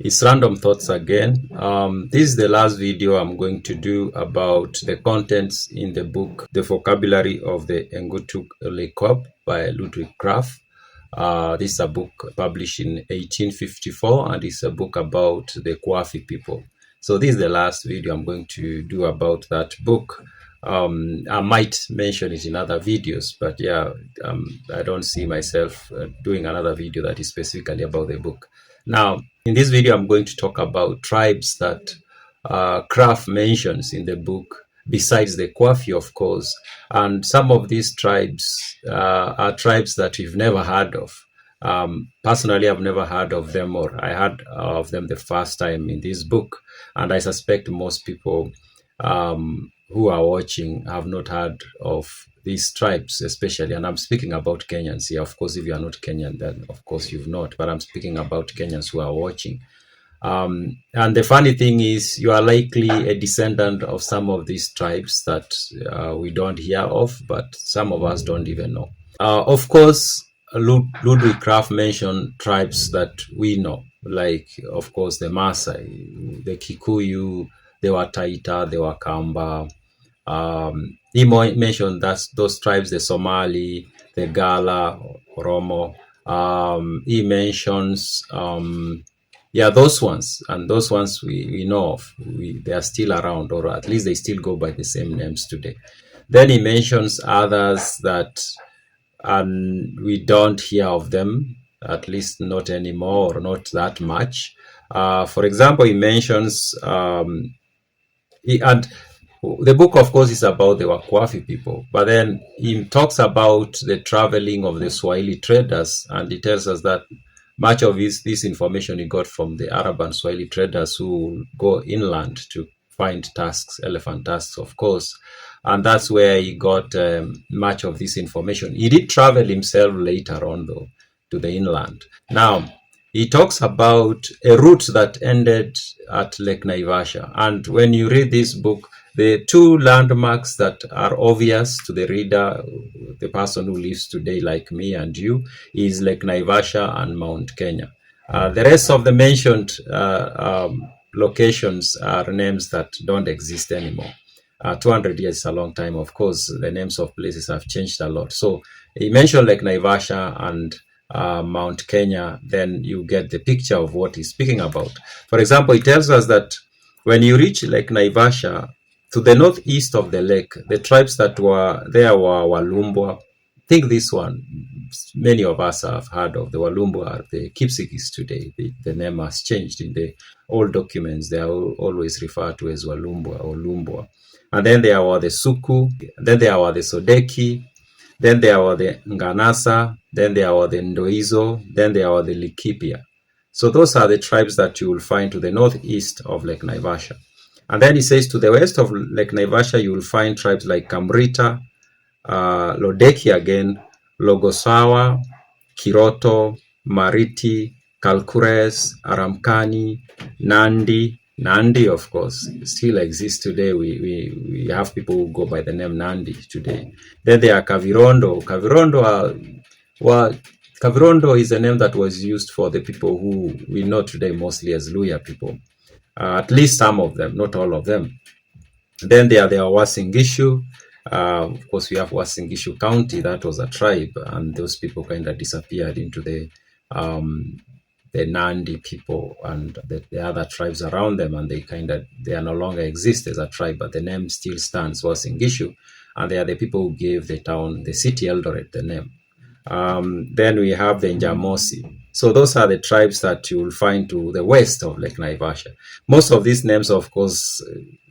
It's Random Thoughts again. This is the last video I'm going to do about the contents in the book, The Vocabulary of the Ngutuk Lekop by Ludwig Graf. This is a book published in 1854, and it's a book about the Kwafi people. So this is the last video I'm going to do about that book. I might mention it in other videos, but yeah, I don't see myself doing another video that is specifically about the book. Now, in this video, I'm going to talk about tribes that Kraft mentions in the book, besides the Kwafi, of course. And some of these tribes are tribes that we've never heard of. Personally, I've never heard of them, or I heard of them the first time in this book. And I suspect most people who are watching have not heard of these tribes, especially, and I'm speaking about Kenyans here. Of course, if you are not Kenyan, then of course you've not, but I'm speaking about Kenyans who are watching. And the funny thing is, you are likely a descendant of some of these tribes that we don't hear of, but some of us don't even know. Of course, Ludwig Graf mentioned tribes that we know, like, of course, the Maasai, the Kikuyu, the Wataita, the Wakamba. He mentioned those tribes, the Somali, the Gala, Oromo. He mentions, those ones. And those ones we know of. They are still around, or at least they still go by the same names today. Then he mentions others that we don't hear of them, at least not anymore, or not that much. For example, he mentions, the book, of course, is about the Wakwafi people, but then he talks about the traveling of the Swahili traders, and he tells us that much of this information he got from the Arab and Swahili traders who go inland to find tusks, elephant tusks, of course, and that's where he got much of this information. He did travel himself later on, though, to the inland. Now, he talks about a route that ended at Lake Naivasha, and when you read this book, the two landmarks that are obvious to the reader, the person who lives today like me and you, is Lake Naivasha and Mount Kenya. The rest of the mentioned locations are names that don't exist anymore. 200 years is a long time. Of course, the names of places have changed a lot. So he mentioned Lake Naivasha and Mount Kenya, then you get the picture of what he's speaking about. For example, he tells us that when you reach Lake Naivasha, to the northeast of the lake, the tribes that were there were Walumbwa. Think this one, many of us have heard of. The Walumbwa are the Kipsigis today. The name has changed. In the old documents, they are always referred to as Walumbwa or Lumbwa. And then there were the Suku, then there were the Sodeki, then there were the Nganasa, then there were the Ndoizo, then there were the Likipia. So those are the tribes that you will find to the northeast of Lake Naivasha. And then he says to the west of Lake Naivasha, you will find tribes like Kamrita, Lodeki again, Logosawa, Kiroto, Mariti, Kalkures, Aramkani, Nandi. Nandi, of course, still exists today. We have people who go by the name Nandi today. Then there are Kavirondo. Kavirondo is a name that was used for the people who we know today mostly as Luya people. At least some of them, not all of them. Then there are Wasingishu. Of course, we have Wasingishu County. That was a tribe, and those people kind of disappeared into the Nandi people and the other tribes around them, and they are no longer exist as a tribe, but the name still stands, Wasingishu, and they are the people who gave the city Eldoret, the name. Then we have the Njamosi. So those are the tribes that you will find to the west of Lake Naivasha. Most of these names, of course,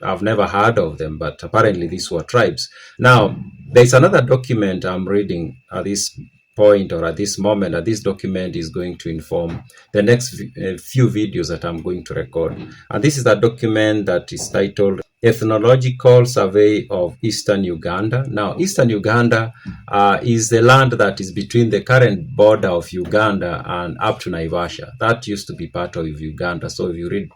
I've never heard of them, but apparently these were tribes. Now, there's another document I'm reading at this point, or at this moment, and this document is going to inform the next few videos that I'm going to record. And this is a document that is titled ethnological survey of Eastern Uganda. Now, Eastern Uganda is the land that is between the current border of Uganda and up to Naivasha. That used to be part of Uganda. So if you read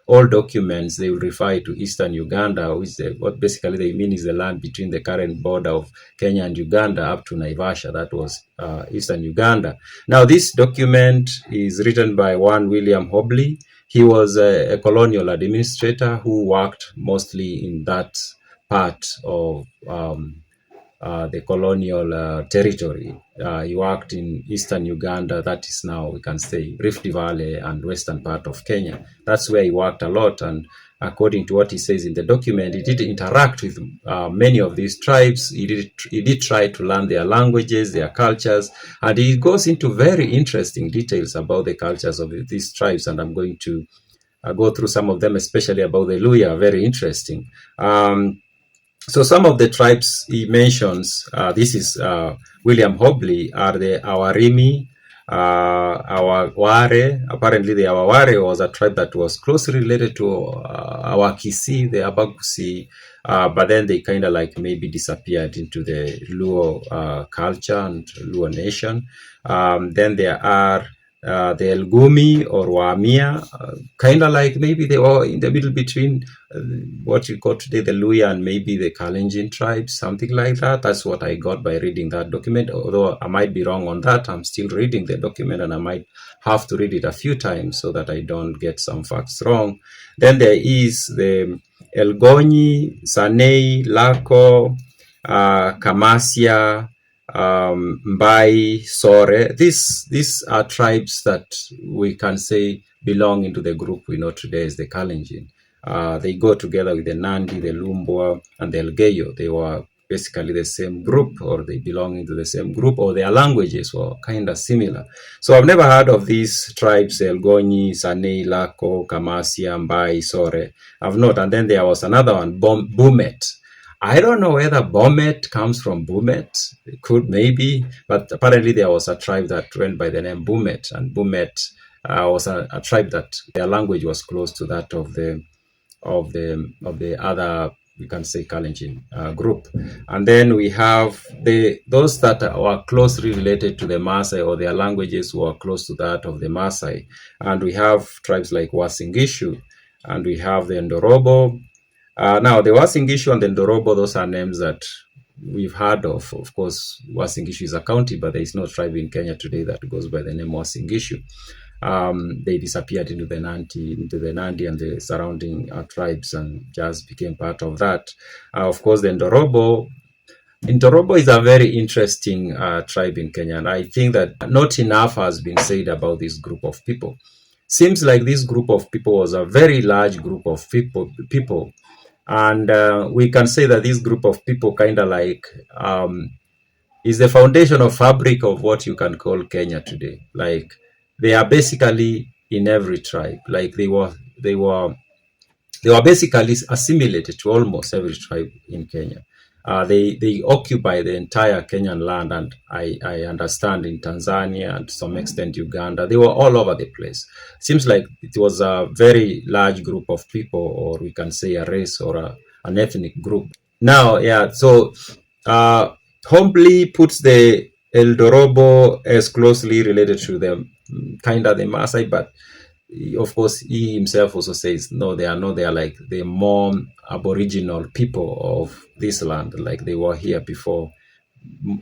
all documents, they will refer to Eastern Uganda, which what basically they mean is the land between the current border of Kenya and Uganda up to Naivasha. That was Eastern Uganda. Now, this document is written by one William Hobley. He was a colonial administrator who worked mostly in that part of the colonial territory. He worked in eastern Uganda, that is now, we can say, Rift Valley and western part of Kenya. That's where he worked a lot, and according to what he says in the document, he did interact with many of these tribes. He did try to learn their languages, their cultures, and he goes into very interesting details about the cultures of these tribes, and I'm going to go through some of them, especially about the Luya, very interesting. So some of the tribes he mentions, this is William Hobley, are the Awarimi, Awaware. Apparently the Awaware was a tribe that was closely related to Awakisi, the Abagusi, but then they kind of like maybe disappeared into the Luo culture and Luo nation. Then there are the Elgumi or Wamia, kind of like maybe they were in the middle between what you call today the Luya and maybe the Kalenjin tribes, something like that. That's what I got by reading that document. Although I might be wrong on that, I'm still reading the document and I might have to read it a few times so that I don't get some facts wrong. Then there is the Elgonyi, Sanei, Lako, Kamasia, Mbai, Sore. These are tribes that we can say belong into the group we know today as the Kalenjin. They go together with the Nandi, the Lumbwa, and the Elgeyo. They were basically the same group, or they belong into the same group, or their languages were kind of similar. So I've never heard of these tribes, Elgonyi, Sanei, Lako, Kamasia, Mbai, Sore. I've not. And then there was another one, Bumet. I don't know whether Bomet comes from Bumet. It could, maybe, but apparently there was a tribe that went by the name Bumet, and Bumet was a tribe that their language was close to that of the other, we can say, Kalenjin group. And then we have those that were closely related to the Maasai, or their languages were close to that of the Maasai. And we have tribes like Wasingishu, and we have the Ndorobo. Now, the Wasingishu and the Ndorobo, those are names that we've heard of. Of course, Wasingishu is a county, but there is no tribe in Kenya today that goes by the name Wasingishu. They disappeared into the Nandi and the surrounding tribes, and just became part of that. Of course, the Ndorobo is a very interesting tribe in Kenya, and I think that not enough has been said about this group of people. Seems like this group of people was a very large group of people. And we can say that this group of people kind of like is the foundational fabric of what you can call Kenya today. Like, they are basically in every tribe. Like, they were basically assimilated to almost every tribe in Kenya. They occupy the entire Kenyan land, and I understand in Tanzania and to some extent Uganda. They were all over the place. Seems like it was a very large group of people, or we can say a race or an ethnic group. Now, yeah, so Hombley puts the Eldorobo as closely related to the kind of the Maasai, but of course, he himself also says, no, they are not. They are like the more aboriginal people of this land, like they were here before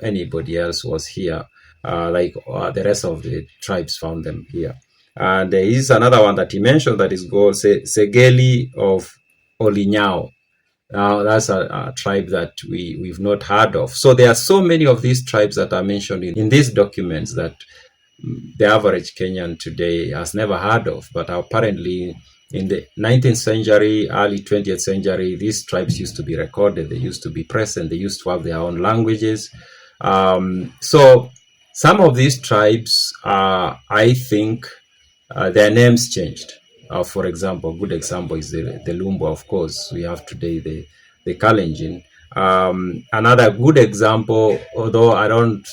anybody else was here. The rest of the tribes found them here. And there is another one that he mentioned that is called Segeli of Olinyao. Now, that's a tribe that we've not heard of. So there are so many of these tribes that are mentioned in these documents that the average Kenyan today has never heard of. But apparently in the 19th century, early 20th century, these tribes used to be recorded. They used to be present. They used to have their own languages. So some of these tribes, I think, their names changed. For example, a good example is the Lumbwa, of course. We have today the Kalenjin. Another good example, although I don't,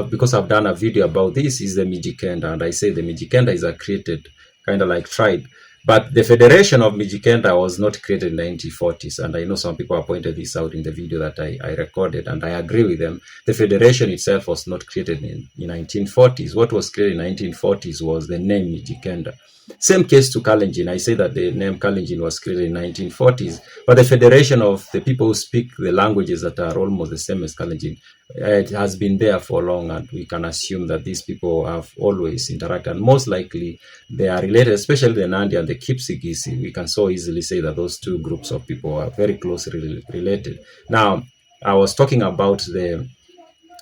because I've done a video about this, is the Mijikenda. And I say the Mijikenda is a created kind of like tribe. But the Federation of Mijikenda was not created in the 1940s, and I know some people have pointed this out in the video that I recorded, and I agree with them. The Federation itself was not created in 1940s. What was created in 1940s was the name Mijikenda. Same case to Kalenjin. I say that the name Kalenjin was created in 1940s, but the Federation of the people who speak the languages that are almost the same as Kalenjin, it has been there for long, and we can assume that these people have always interacted, and most likely they are related, especially the Nandi and the Kipsigis. We can so easily say that those two groups of people are very closely related. Now, I was talking about the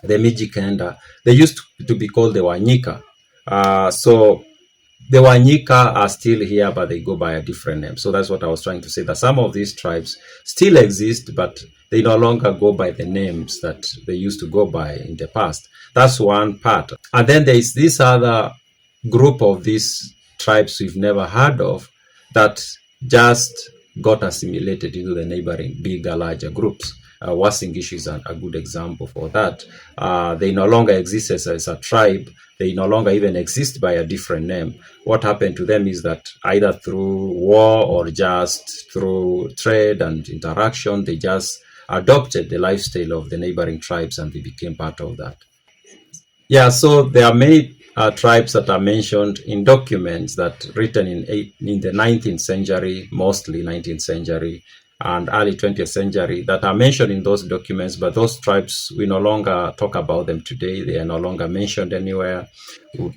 Mijikenda. They used to be called the Wanyika. So the Wanyika are still here, but they go by a different name. So that's what I was trying to say, that some of these tribes still exist, but they no longer go by the names that they used to go by in the past. That's one part. And then there is this other group of these tribes we've never heard of that just got assimilated into the neighboring bigger, larger groups. Wasingish is a good example for that. They no longer exist as a tribe. They no longer even exist by a different name. What happened to them is that either through war or just through trade and interaction, they just adopted the lifestyle of the neighboring tribes and they became part of that. Yeah, so there are many tribes that are mentioned in documents that written in the 19th century, mostly 19th century, and early 20th century that are mentioned in those documents, but those tribes, we no longer talk about them today. They are no longer mentioned anywhere.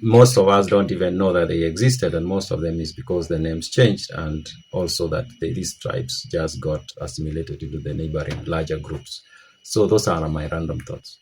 Most of us don't even know that they existed, and most of them is because the names changed, and also that these tribes just got assimilated into the neighboring larger groups. So those are my random thoughts.